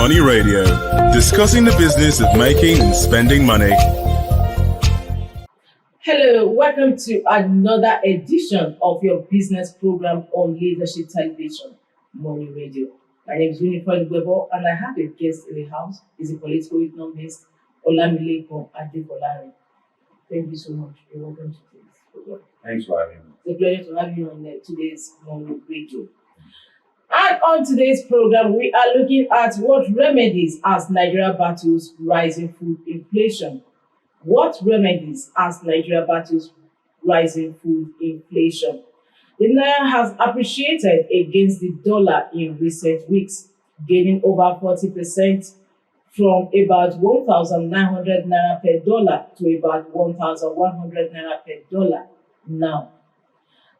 Money Radio, discussing the business of making and spending money. Hello, welcome to another edition of your business program on Leadership Television, Money Radio. My name is Winifred Weber, and I have a guest in the house. He's a political economist, Olamilekan Adebolari. Thank you so much. You're welcome to today's program. Thanks for having me. It's a pleasure to have you on today's Money Radio. And on today's program, we are looking at what remedies as Nigeria battles rising food inflation. What remedies as Nigeria battles rising food inflation? The naira has appreciated against the dollar in recent weeks, gaining over 40% from about 1,900 naira per dollar to about 1,100 naira per dollar now.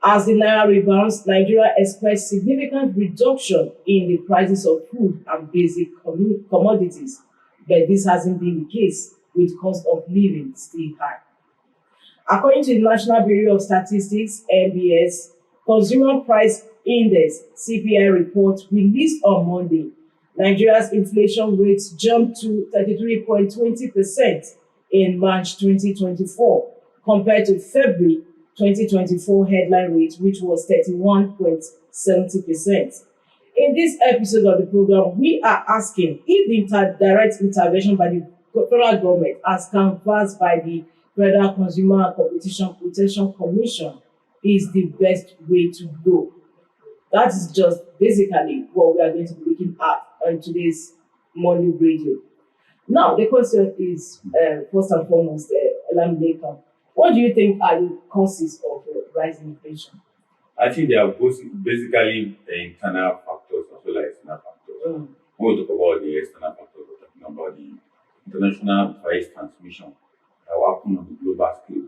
As the naira rebounds, Nigeria expects significant reduction in the prices of food and basic commodities, but this hasn't been the case, with cost of living still high. According to the National Bureau of Statistics, NBS, Consumer Price Index (CPI) report released on Monday, Nigeria's inflation rates jumped to 33.20% in March 2024, compared to February 2024 headline rate, which was 31.70%. In this episode of the program, we are asking if the direct intervention by the federal government, as canvassed by the Federal Consumer and Competition Protection Commission, is the best way to go. That is just basically what we are going to be looking at on today's Money Radio. Now, the question is, first and foremost, Olamilekan, what do you think are the causes of rising inflation? I think they are both basically internal factors as well as external factors. When we talk about the external factors, we're talking about the international price transmission that will happen on the global scale,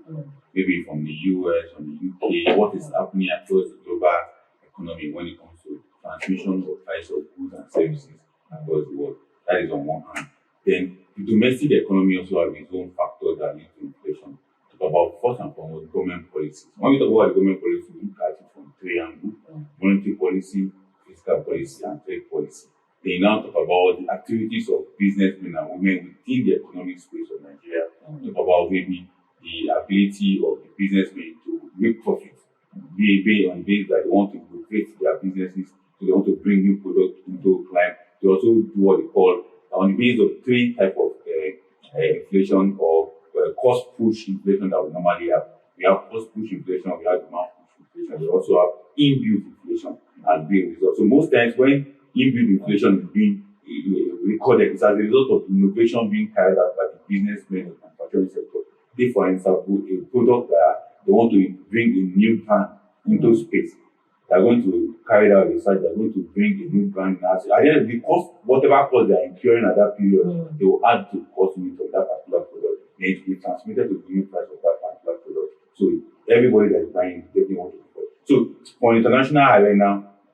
maybe from the US, from the UK, what is happening across the global economy when it comes to transmission of price of goods and services across the world. That is on one hand. Then the domestic economy also has its own factors that lead to inflation. Talk about first and foremost government policies. When we talk about the government policy, we look at it from three angles: monetary policy, fiscal policy, and trade policy. They now talk about the activities of businessmen and women within the economic space of Nigeria. Talk about maybe the ability of the businessmen to make profit, be on base that they want to innovate their businesses, so they want to bring new products into client. They also do what they call, on the basis of three types of inflation or cost push inflation that we normally have. We have cost push inflation, we have demand push inflation. We also have inbuilt inflation as being result. So most times when inbuilt inflation is being recorded, it's as a result of innovation being carried out by the businessmen and manufacturing sector. They, for instance, put a product that they want to bring a new brand into space. They're going to carry out research, they're going to bring a new brand. At the end of the cost, whatever cost they are incurring at that period, they will add to the cost unit of that particular product. Then it will be transmitted to the new price of that particular product. So everybody that is buying definitely want to afford. So from international arena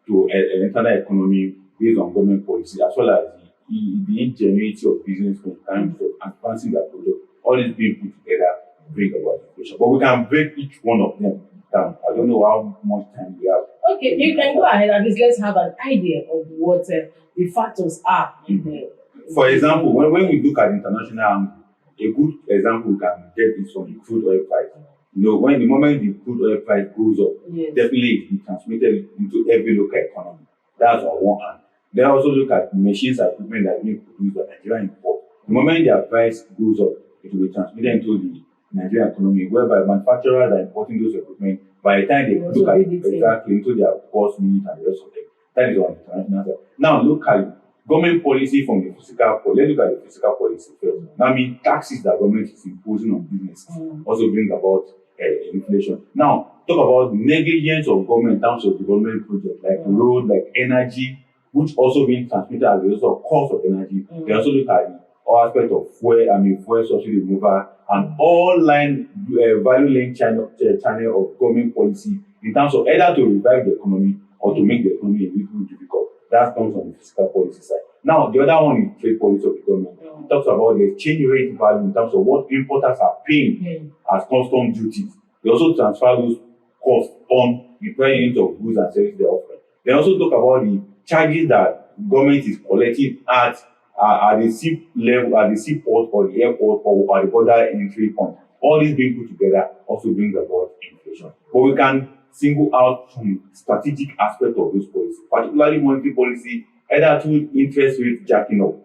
to an internal economy based on government policy, as well as the ingenuity of business in terms of advancing their product, all this being put together bring about inflation. But we can break each one of them down. I don't know how much time we have. Okay, you can go ahead and let's have an idea of what the factors are in there. For example, when we look at international angle, a good example we can get is from the crude oil price. You know, when the moment the crude oil price goes up, definitely it will be transmitted into every local economy. That's on one hand. They also look at machines and equipment that are being produced by Nigerian import. The moment their price goes up, it will be transmitted into the Nigerian economy, whereby manufacturers are importing those equipment. By the time they look at it exactly into their cost unit and the rest of them, that is on the international side. Now look at government policy from the physical policy. Let's look at the physical policy first. Now, I mean, taxes that government is imposing on businesses also bring about inflation. Now, talk about negligence of government in terms of development projects like road, like energy, which also being transmitted as a result of cost of energy. They also look at the all aspect of fuel subsidy removal and all value link channel of government policy in terms of either to revive the economy or to make the economy a little difficult. That comes from the fiscal policy side. Now, the other one is trade policy of the government. It talks about the exchange rate value in terms of what importers are paying as custom duties. They also transfer those costs on the price unit of goods and services they're offering. They also talk about the charges that government is collecting at at the sea level, at the seaport or the airport or at the border entry point. All these being put together also brings about inflation. But we can single out some strategic aspect of this policy, particularly monetary policy, either through interest rate jacking up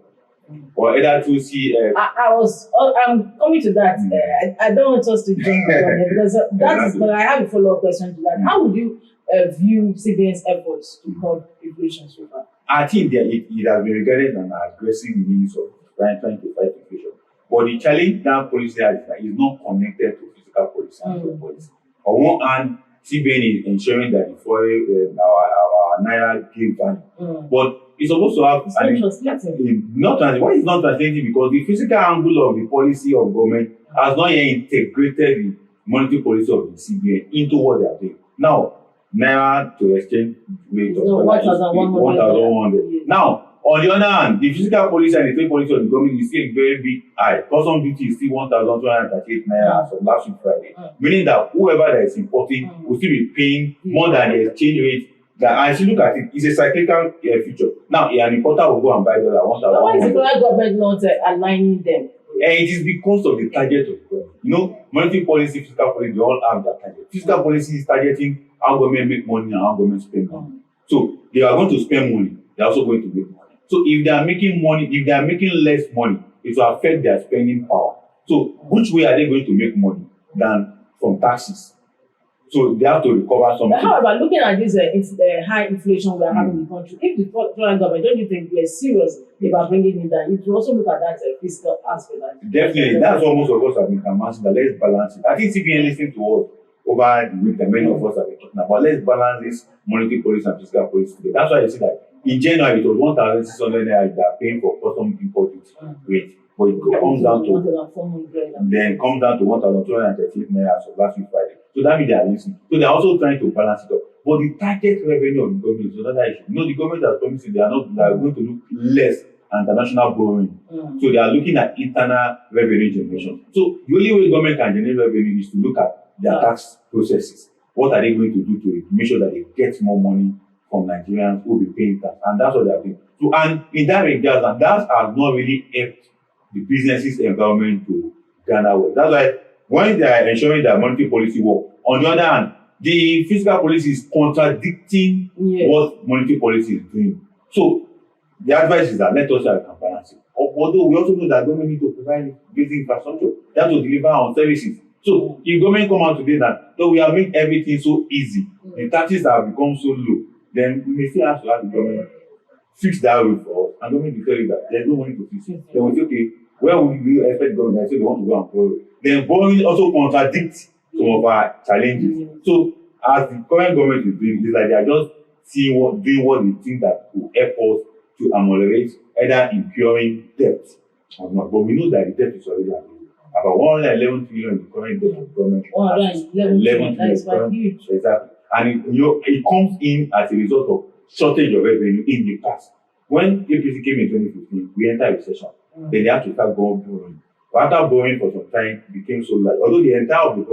or either through I'm coming to that. I don't want us to jump on it because but I have a follow-up question to that. How would you view CBN's efforts to curb inflation so far? I think that it has been regarded as an aggressive means of trying to fight inflation. But the challenge that policy has is not connected to physical policy and foreign policy. On one hand, CBN is ensuring that the foreign our naira gain value, but it's supposed to have why it's not translating because the physical angle of the policy of government has not yet integrated the monetary policy of the CBN into what they are doing. Now, naira to exchange rate of dollar is 1,100. Now, on the other hand, the physical policy and the trade policy of the government is still very big high. Custom duty is still 1,238 naira as of last week Friday, meaning that whoever that is importing will still be paying more than the exchange rate. That as you look at it, it's a cyclical feature. Now, an importer will go and buy dollar 1,000. Why is the federal government not aligning them? It is because of the target of the government. You know, monetary policy, fiscal policy, they all have that target. Fiscal policy is targeting how government make money and how government spend money. So they are going to spend money. They are also going to make money. So if they are making money, if they are making less money, it will affect their spending power. So which way are they going to make money than from taxes? So they have to recover something. However, looking at this high inflation we are having in the country, if the federal government, don't you think we are serious about bringing it down? It will also look at that fiscal aspect. Definitely, that's what most of us have been commenting. That let's balance it. I think CBN listening to us over the week, many of us have been talking about. Let's balance this monetary policy and fiscal policy together. That's why you see that in January it was 1,600 naira they are paying for custom import rate, but it comes down to 1,238 naira as of last week Friday. So that means they are listening. So they are also trying to balance it up. But the target revenue of the government is another issue. You know, the government has promised they are going to look less at international borrowing. So they are looking at internal revenue generation. So the only way government can generate revenue is to look at their tax processes. What are they going to do to make sure that they get more money from Nigerians who will be paying tax? And that's what they are doing. So, and in that regard, and that has not really helped the businesses environment to garner wealth. That's why when they are ensuring that monetary policy work, on the other hand, the fiscal policy is contradicting what monetary policy is doing. So the advice is that let us have a balance it. Although we also know that government need to provide basic infrastructure, they have to deliver on services. So if government come out today that we have made everything so easy, the taxes have become so low, then we may still have to have the government fix that road for us. And government will tell you that there's no money to fix it. Then we say, okay, where would you expect government? They say they want to go and borrow. Then borrowing also contradicts some of our challenges. So as the current government is doing, it's like they are just doing what they think that will help us to ameliorate either incurring debt or not. But we know that the debt is already available. About 111 trillion in the current debt of government. 111 trillion. That is quite huge. Exactly. And it comes in as a result of shortage of revenue in the past. When APC came in 2015, we entered recession. Then they had to start borrowing. But after borrowing for some time, it became so large. Although the entire of the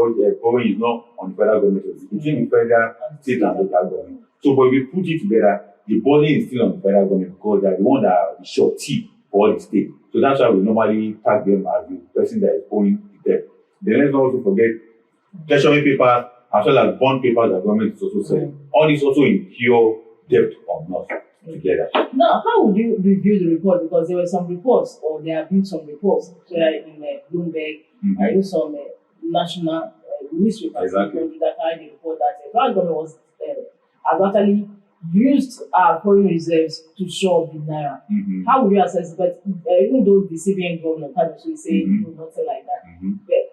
borrowing is not on the federal government, it's between the federal, state, and local government. So, but if we put it together, the burden is still on the federal government because they are the one that are the surety for all the state. So that's why we normally tag them as the person that is owing the debt. Then let's not also forget treasury papers as well as bond papers that government is also selling. All this also incur debt or not together. Now, how would you review the report? Because there were some reports, or there have been some reports in Bloomberg, I know some national newspapers that had the report that the federal government was has actually used our foreign reserves to shore up the naira. How would you assess it? But even though the CBN governor can also say nothing like that, but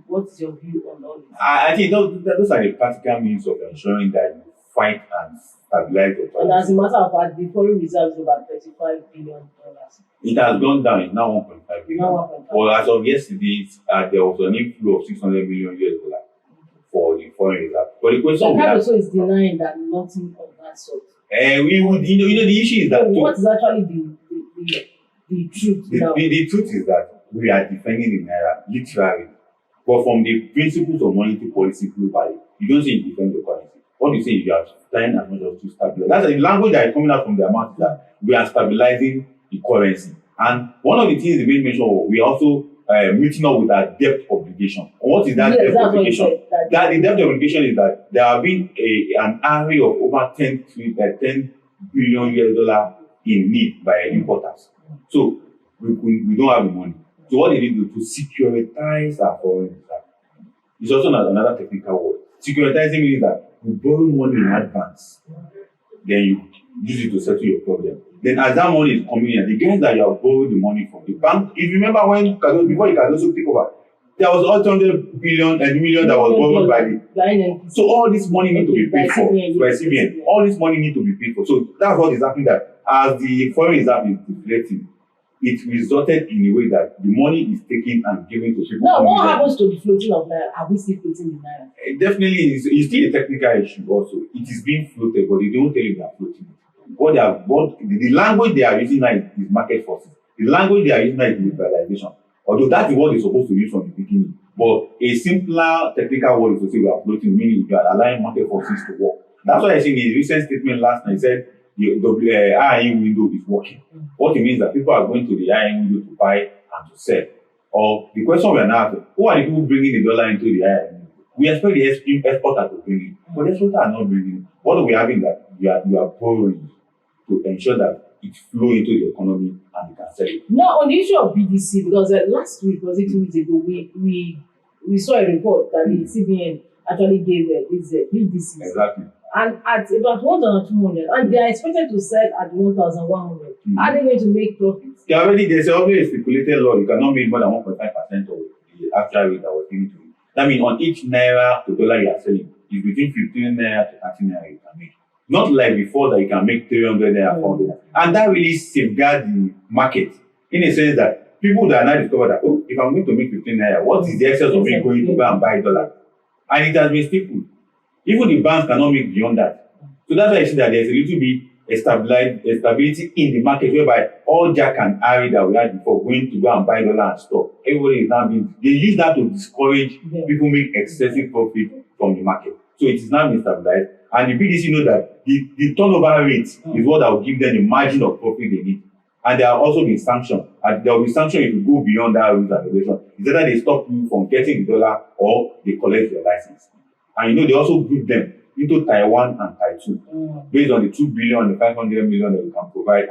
what's your view on all this? I think those are the practical means of ensuring that you fight and stabilize the price. And as a matter of fact, the foreign reserves is about $35 billion. It has gone down. It's now 1.5 billion. Well, as of yesterday, there was an inflow of $600 million for the foreign reserve. But the question also is denying that nothing of that sort. The issue is that what is actually the truth? The truth is that we are defending the naira literally, but from the principles of monetary policy globally, you don't say you defend the currency. What you say is you are trying as much as to stabilize. That's the language that is coming out from their mouth, that we are stabilizing the currency. And one of the things they made mention of, we are also meeting up with our debt obligation. What is that debt obligation? That the debt obligation is that there have been an array of over 10 billion US dollar in need by importers. So we don't have the money. So what they need to do to securitize our foreign reserve. It's also another technical word. Securitizing means that you borrow money in advance, then you use it to settle your problem. Then as that money is coming in, the guys that you have borrowed the money from the bank, if you remember when before you can also take over, there was 800 billion and million that was borrowed by the. So all this money need to be paid for by CBN. All this money need to be paid for. So that's what is happening, that as the foreign reserve is deflating, it resulted in a way that the money is taken and given to people. Now, what happens to the floating of naira? Are we still floating the naira? Definitely, it's still a technical issue also. It is being floated, but they don't tell you they are floating it. The language they are using now is market forces. The language they are using now is liberalization. Although that is what they're supposed to use from the beginning. But a simpler technical word is to say we are floating, meaning you are allowing market forces to work. That's why I think in his recent statement last night, he said the IIM window is working. What it means that people are going to the IIM window to buy and to sell. Or the question we are now asking, who are the people bringing the dollar into the IIM window? We expect the exporter to bring it, but the exporter are not bringing it. What are we having that you are borrowing to ensure that it flow into the economy and you can sell it? Now, on the issue of BDC, because last week, was it 2 weeks ago, we saw a report that the CBN actually gave these BDCs. Exactly. And at about 1,200, and they are expected to sell at 1,100. Are they going to make profits? There's already a stipulated law. You cannot make more than 1.5% of the actual rate that was given to you. That means on each naira to dollar you are selling, it's between 15 naira to 30 naira you can make. Not like before that you can make 300 naira, 400. And that really safeguards the market in a sense that people that are now discover that, oh, if I'm going to make 15 naira, what is the excess of me going to go and buy dollar? And it has been stable. Even the banks cannot make beyond that. So that's why I see that there's a little bit a stability in the market whereby all Jack and Harry that we had before going to go and buy dollar and stock, everybody is now being, they use that to discourage people make excessive profit from the market. So it is now being stabilized. And the BDC know that the turnover rate is what that will give them the margin of profit they need. And they are also being sanctioned. And there will be sanctioned if you go beyond that rules and regulation. It's either they stop you from getting the dollar or they collect your license. And they also group them into Tier 1 and Tier 2 based on the 2 billion and the 500 million that you can provide.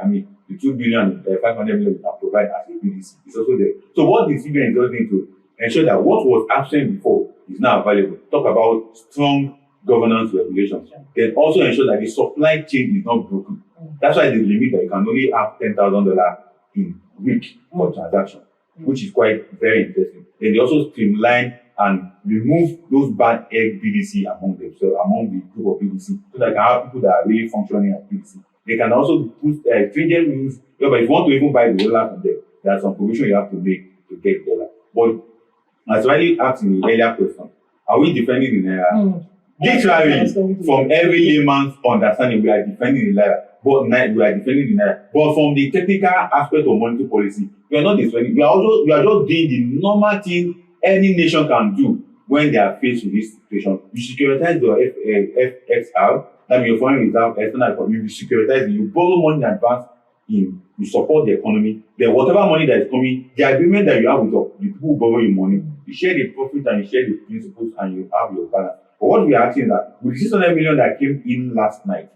The 2 billion and the 500 million you can provide as a BDC is also there. So what the CBN is doing to ensure that what was absent before is now available. Talk about strong governance regulations. Then also ensure that the supply chain is not broken. That's why they limit that you can only have $10,000 in week for transaction, which is quite very interesting. Then they also streamline and remove those bad egg BDC among themselves, among the group of BDC, so that you can have people that are really functioning as BDC. They can also put stringent rules, whereby if you want to even buy the dollar from them, there are some provisions you have to make to get dollar. But as Riley asked in the earlier question, are we defending the naira? Literally, from every layman's understanding, we are defending the naira. But we are defending the naira. But from the technical aspect of monetary policy, we are not defending. We are just doing the normal thing any nation can do when they are faced with this situation. You securitize your FXR, that means your foreign reserve, external, you securitize it, you borrow money in advance, you support the economy. Then whatever money that is coming, the agreement that you have with the people who borrow you money, you share the profit and you share the principles and you have your balance. But what we are asking is that with 600 million that came in last night,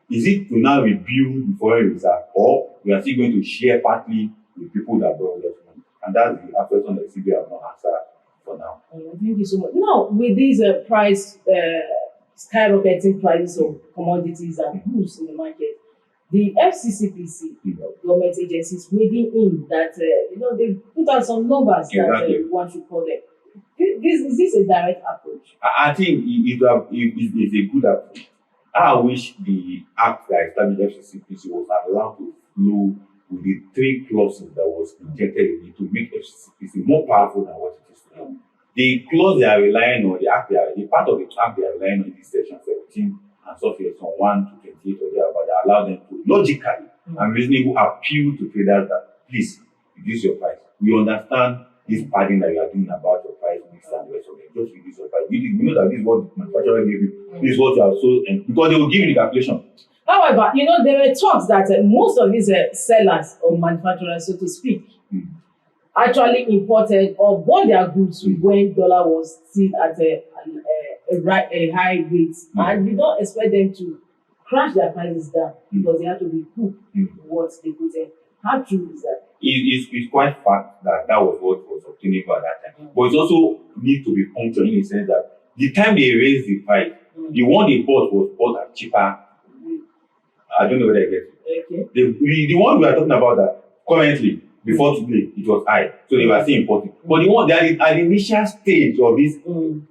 is it to now rebuild the foreign reserve, or we are still going to share partly with people that borrow less money? And that's the question that CBI have not answered for now. Thank you so much. Now, with these skyrocketing prices of commodities and goods in the market, the FCCPC, government agencies, wading in that, they put out some numbers that one should call them. Is this a direct approach? I think it's a good approach. I wish the act that established FCCPC was allowed to flow with the 3 clauses that was injected in it to make FCCPC more powerful than what it is today. The clause they are relying on, the part of the act they are relying on is section 17 and so forth, from 1 to 28 or thereabout, that allow them to logically and reasonably appeal to traders that please reduce your price. We understand this padding that you are doing about your price mix and the rest of it. Just reduce your price. We know that this is what the manufacturer gave you. This is what you have sold, and because they will give you the calculation. However, there were talks that most of these sellers or manufacturers, so to speak, actually imported or bought their goods when dollar was still at a high rate, and you don't expect them to crash their prices down because they have to recoup what they put in. How true is that? It's quite fact that was what was obtainable at that time. But it also need to be punctual in the sense that the time they raised the price, the one they bought was bought at cheaper. I don't know whether I get it. Okay. The one we are talking about that currently, before today, it was high. So they were still importing. But the one that at the initial stage of this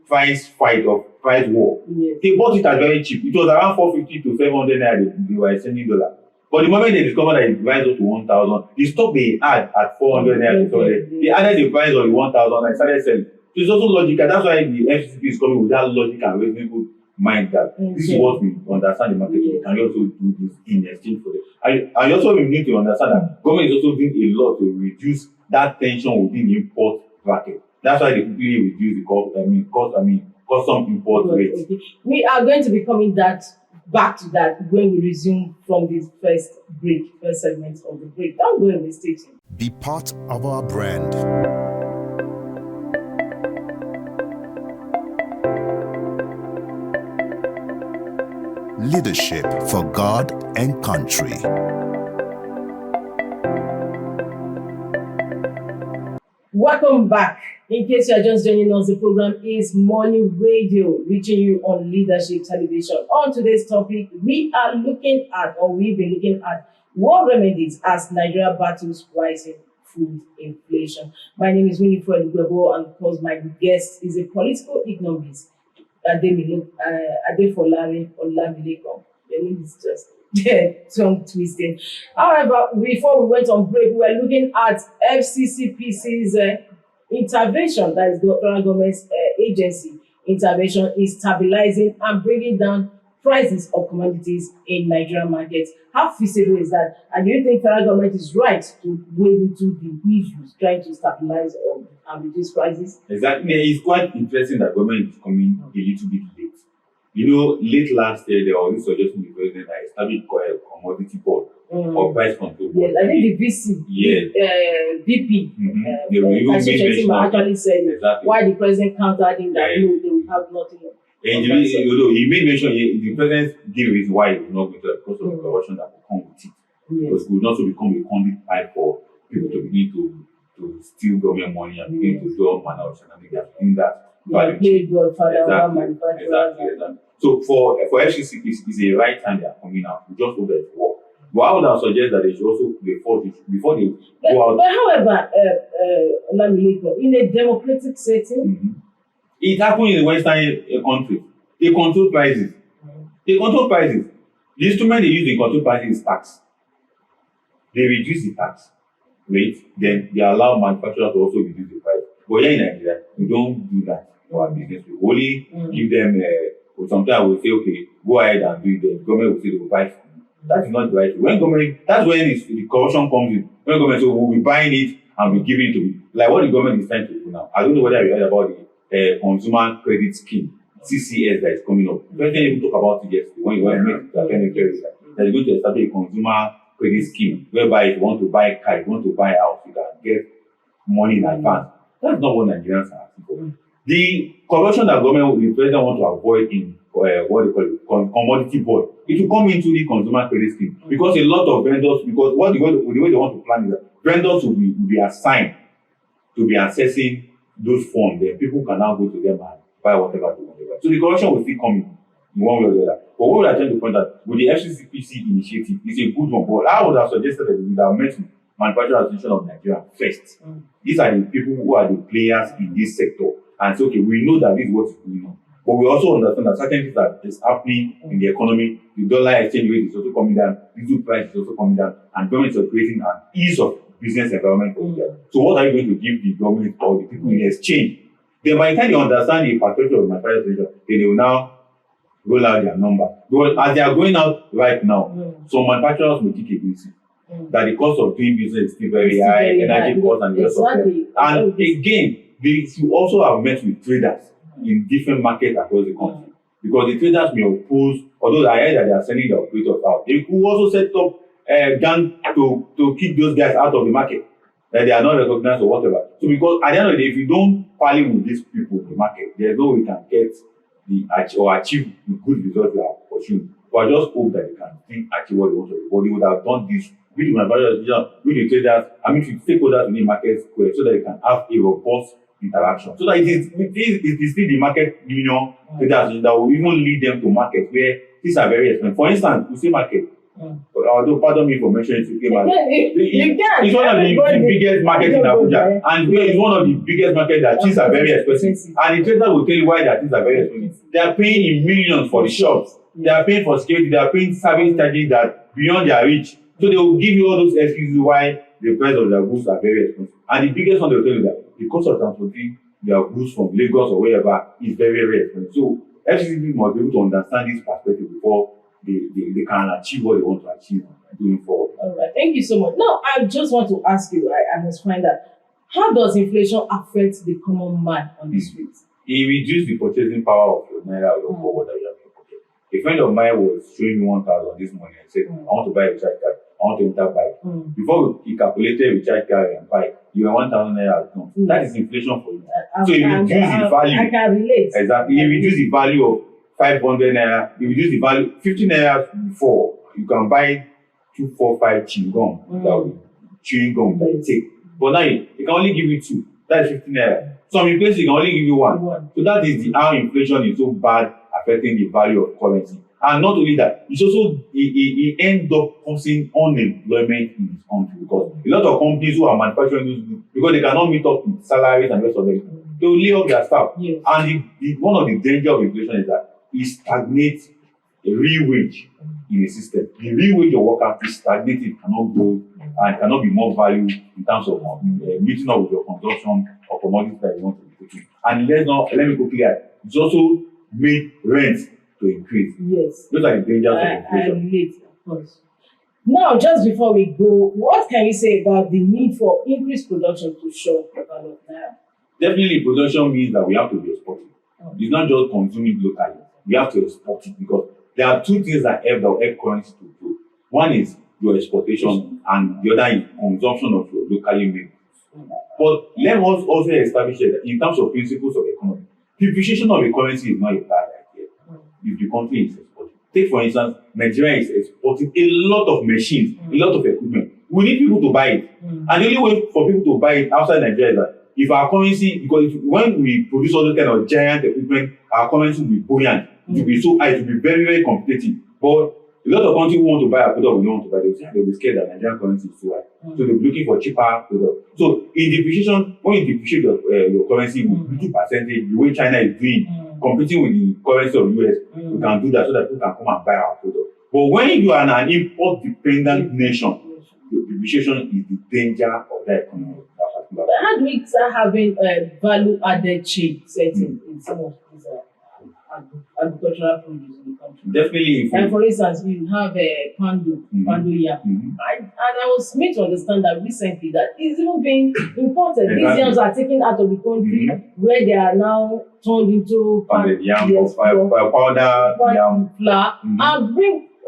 price fight or price war, they bought it at very cheap. It was around 450 to 700 naira they were sending dollar. But the moment they discovered that it rised up to 1,000, the stock they had at 400 naira, they added the price of the 1,000 and started selling. So it's also logical. That's why the FCCP is coming with that logic and reasonable mind that this is what we understand the market. We can also do this in exchange for it. I also need to understand that government is also doing a lot to reduce that tension within the import bracket. That's why they quickly reduce the custom import rates. We are going to be coming back to that when we resume from this first segment of the break. Don't go away, stay tuned. Be part of our brand. Leadership for God and country. Welcome back. In case you are just joining us, the program is Morning Radio, reaching you on Leadership Television. On today's topic, we've been looking at what remedies as Nigeria battles rising food inflation. My name is Winifred Gwebo, and of course, my guest is a political economist, Adefolari Olamilekan. Your name is just tongue twisting. However, before we went on break, we were looking at FCCPC's intervention, that is the federal government's agency intervention, is stabilizing and bringing down prices of commodities in Nigerian markets. How feasible is that? And do you think federal government is right to wade into the issues, trying to stabilize and reduce prices? Exactly. It's quite interesting that government is coming a little bit late. Late last year, there was this suggestion the president that established a commodity board or price control board. Yes, I think the VC, VP, they will even mention actually said exactly why the president countered him that no, they will have nothing. And he made mention, the president gave reason why it will not go to because of the corruption that will come with it. Because it will not become a conduit pipe for people to begin to steal government money and begin to do all manner of shenanigans. They are doing that. Exactly. So for FCC, it's a right time they are coming out. We just hope that it works. But I would have suggested that they should also before they go out. But however, in a democratic setting, it happens in the Western countries. They control prices. The instrument they use to control prices is tax. They reduce the tax rate, then they allow manufacturers to also reduce the price. But here in Nigeria, we don't do that for our business. We only give them, sometimes we'll say, okay, go ahead and do it. The government will say they will buy from you. That is not the right way. That's when the corruption comes in. When government says, we'll be buying it and we're giving it to you. Like what the government is trying to do now. I don't know whether you heard about the consumer credit scheme, CCS, that is coming up. The president even talk about it yesterday when you want to make the that they're going to establish a consumer credit scheme whereby if you want to buy a car, if you want to buy a house, you can get money in advance. That's not what Nigerians are asking for. The corruption that the president want to avoid in what they call it, commodity board, it will come into the consumer credit scheme because a lot of vendors, because the way they want to plan is that vendors will be assigned to be accessing those funds. Then people can now go to them and buy whatever they want to buy. So the corruption will still come in one way or the other. But what we are trying to point out with the FCCPC initiative is a good one. But I would have suggested that we would have met Manufacturing Association of Nigeria first. These are the people who are the players in this sector. And so, okay, we know that this is what is going on. But we also understand that certain things that is happening in the economy, the dollar exchange rate is also coming down, diesel price is also coming down, and government is creating an ease of business environment for them. So what are you going to give the government or the people in exchange? Then by the time they understand the perspective of Manufacturing Association, then they will now roll out their number. Because as they are going out right now, some manufacturers will kick against it. That the cost of doing business is still very high, energy costs and the rest of them. And again, you also have met with traders in different markets across the country. because the traders may oppose, although I heard that they are sending their operators out. They could also set up a gang to kick those guys out of the market, that they are not recognized or whatever. So because at the end of the day, if you don't parley with these people in the market, there's no way you can get or achieve the good results you are pursuing. But I just hope that they can still achieve what they want to do. But they would have done this with the manufacturers, with the traders, with the stakeholders in the market square, so that they can have a robust interaction. So that it is still the market union traders that will even lead them to markets where these are very expensive. For instance, we see market. Although, pardon me for mentioning it, it's one of the biggest markets in Abuja, and it's one of the biggest markets that things are very expensive. And the trader will tell you why that things are very expensive. They are paying in millions for the shops. They are paying for security. They are paying service charges that beyond their reach. So they will give you all those excuses why the price of their goods are very expensive. And the biggest one they will tell you that the cost of transporting their goods from Lagos or wherever is very, very expensive. So FCCB must be able to understand this perspective before they can achieve what they want to achieve going forward. All right, thank you so much. Now, I just want to ask you, I must find out, how does inflation affect the common man on the streets? It reduces the purchasing power of your naira or your forward that you have in your pocket. A friend of mine was showing me 1,000 this morning and said, I want to buy a recharge card. I want to enter bike. Before he calculated recharge card and bike, you were 1,000 naira at home. That is inflation for you. So it reduces the value. I can relate. Exactly. It reduces the value of 500 naira. You reduce the value 50 naira before you can buy 2, 4, 5 chewing gum. Chewing gum that you take. But now it can only give you 2. That is 50 naira. Some places it can only give you 1. So that is how inflation is so bad, affecting the value of currency. And not only that, it's also it ends up causing unemployment in this country, because a lot of companies who are manufacturing these goods, because they cannot meet up with salaries and rest of them, they will lay off their staff. Yes. And one of the dangers of inflation is that it stagnates a real wage in a system. The real wage of worker is stagnated, cannot grow, and cannot be more value in terms of meeting up with your consumption or commodities that you want to be taking. And let me go clear. It's also made rent to increase. Yes. Those are the dangers of inflation. I relate, of course. Now, just before we go, what can you say about the need for increased production to show the value of naira? Definitely, production means that we have to be exporting. It's not just consuming locally. We have to export it, because there are two things that help currency to grow. One is your exportation, and the other is consumption of your locally made goods. But let us also establish that in terms of principles of economy, depreciation of a currency is not a bad idea if the country is exporting. Take, for instance, Nigeria is exporting a lot of machines, a lot of equipment. We need people to buy it. And the only way for people to buy it outside Nigeria is that if our currency, because when we produce all those kind of giant equipment, our currency will be buoyant. It will be so high, it will be very, very competitive. But a lot of countries who want to buy a product, we don't want to buy, they'll be scared that Nigerian currency is too high. So they'll be looking for cheaper products. So in depreciation, when you depreciate your currency with little percentage, the way China is doing, competing with the currency of US, we can do that so that people can come and buy our product. But when you are an import-dependent nation, your depreciation is the danger of that economy. But how do we start having value-added chain setting in some of these agricultural produce in the country? Definitely. And for instance, we have a pando yam. And I was made to understand that recently that it's even being imported. These yams are taken out of the country where they are now turned into pounded yam, powder yam, flour,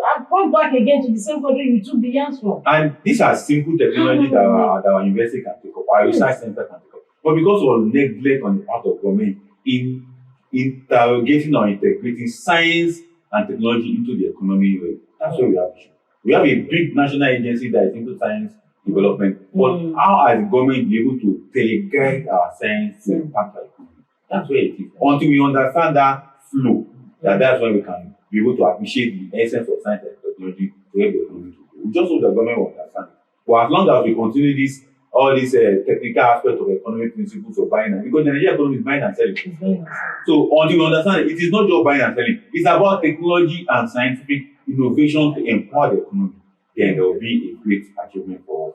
and brought back again to the same country you took the yams from. And these are simple technology that our university can take up, our research center can take up. But because of neglect on the part of government in interrogating or integrating science and technology into the economy, that's where we have issue. We have a big national agency that is into science development, but how are the government be able to teleguide our science to impact our economy? That's where it is. Until we understand that flow, that's when we can be able to appreciate the essence of science and technology to help the economy to grow. We just hope the government will understand it. But as long as we continue all these technical aspects of economic principles of buying and, because the Nigerian economy is buying and selling. So until we understand it is not just buying and selling, it's about technology and scientific innovation to empower the economy. Then there will be a great achievement for us.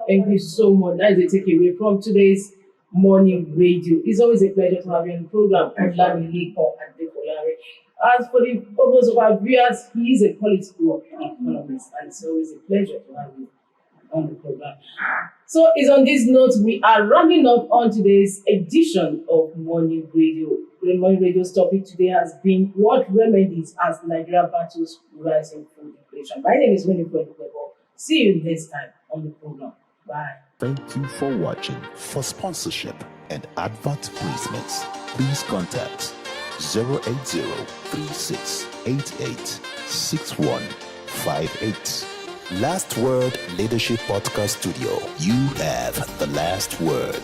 Thank you so much. That is a takeaway from today's morning radio. It's always a pleasure to have you on the program. As for the purpose of our viewers, he is a political economist, and it's always a pleasure to have you on the program. So it's on this note we are rounding up on today's edition of Morning Radio. Raymond Radio's topic today has been what remedies as Nigeria battles rising food inflation. My name is Winifred Webo. See you next time on the program. Bye. Thank you for watching. For sponsorship and advert placements, please contact 080-3688-6158. Last Word Leadership Podcast Studio. You have the last word.